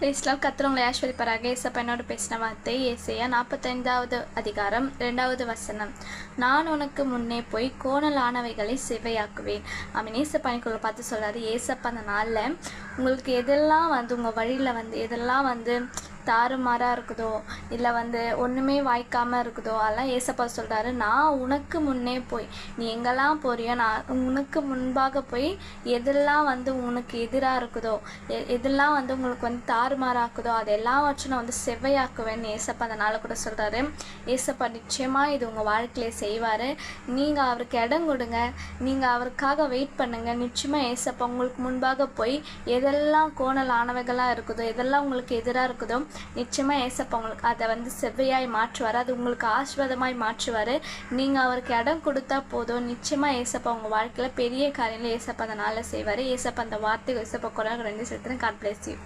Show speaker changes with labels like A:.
A: பிரைஸ்லால் கர்த்தர் ஆசீர்வதிப்பாராக. ஏசப்பா என்னோடு பேசின வார்த்தை ஏசாயா 45வது அதிகாரம் 2வது வசனம். நான் உனக்கு முன்னே போய் கோணலானவைகளை செவ்வையாக்குவேன். அவன் ஏசப்பா எனக்குள்ள பார்த்து சொல்றாரு, ஏசப்பா அந்த நாளில் உங்களுக்கு எதெல்லாம் உங்கள் வழியில் எதெல்லாம் தாறுமாறாக இருக்குதோ, இல்லை ஒன்றுமே வாய்க்காமல் இருக்குதோ, அதெல்லாம் ஏசப்பா சொல்கிறாரு, நான் உனக்கு முன்னே போய் நீ எங்கெல்லாம் போறியோ நான் உனக்கு முன்பாக போய் எதெல்லாம் உனக்கு எதிராக இருக்குதோ, எதெல்லாம் உங்களுக்கு தாறுமாறாக்குதோ அதெல்லாம் வச்சு நான் செவ்வையாக்குவேன்னு ஏசப்பா அந்த நாளை கூட சொல்கிறாரு. ஏசப்பா நிச்சயமாக இது உங்கள் வாழ்க்கையிலே செய்வார். நீங்கள் அவருக்கு இடம் கொடுங்க, நீங்கள் அவருக்காக வெயிட் பண்ணுங்கள். நிச்சயமாக ஏசப்பா உங்களுக்கு முன்பாக போய் எதெல்லாம் கோணலானவைகளாக இருக்குதோ, எதெல்லாம் உங்களுக்கு எதிராக இருக்குதோ நிச்சயமாக ஏசப்பா உங்களுக்கு அதை செவ்வையாய் மாற்றுவார். அது உங்களுக்கு ஆசீர்வாதமாய் மாற்றுவார். நீங்கள் அவருக்கு இடம் கொடுத்தா போதும். நிச்சயமாக ஏசப்பா உங்கள் வாழ்க்கையில் பெரிய காரியங்களை ஏசப்பா அந்த நாளில் செய்வார். ஏசப்பா அந்த வார்த்தை ஏசப்பா குரல் 2 செலுத்துறேன். God bless you.